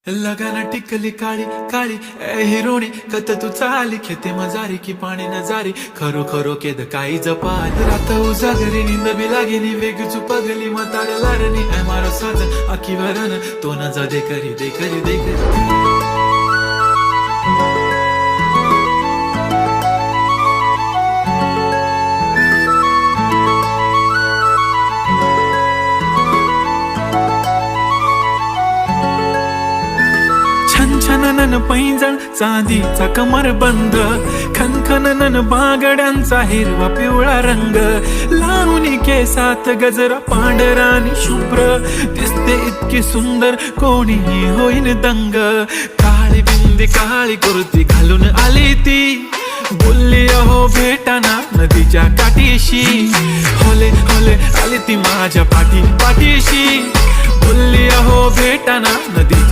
लगाना टिकली काळी काळी ए हिरोणी कत तू चाली खेते मजारी की पाणी नजारी खरो खरो केद काही जपाल रात उजागरी निंद बी लागेनी वेग चुपगली म्हाताऱ्या लारणी ए मारो साज आखी वरण तो न जा दे करी दे करी दे करी छनछनन पैंजण चांदीचा कमर बंद खनखनन बागड्यांचा हिरवा पिवळा रंग लावणी केसात गजरा पांढरा आणि शुभ्र दिसते इतकी सुंदर कोणीही होईन दंग काळी बिंदी काळी कुर्ती घालून आली ती बोलली अहो भेटाना नदीच्या काठीशी होले होले आली ती माझ्या पाठीशी बोलली अहो भेटाना नदीच्या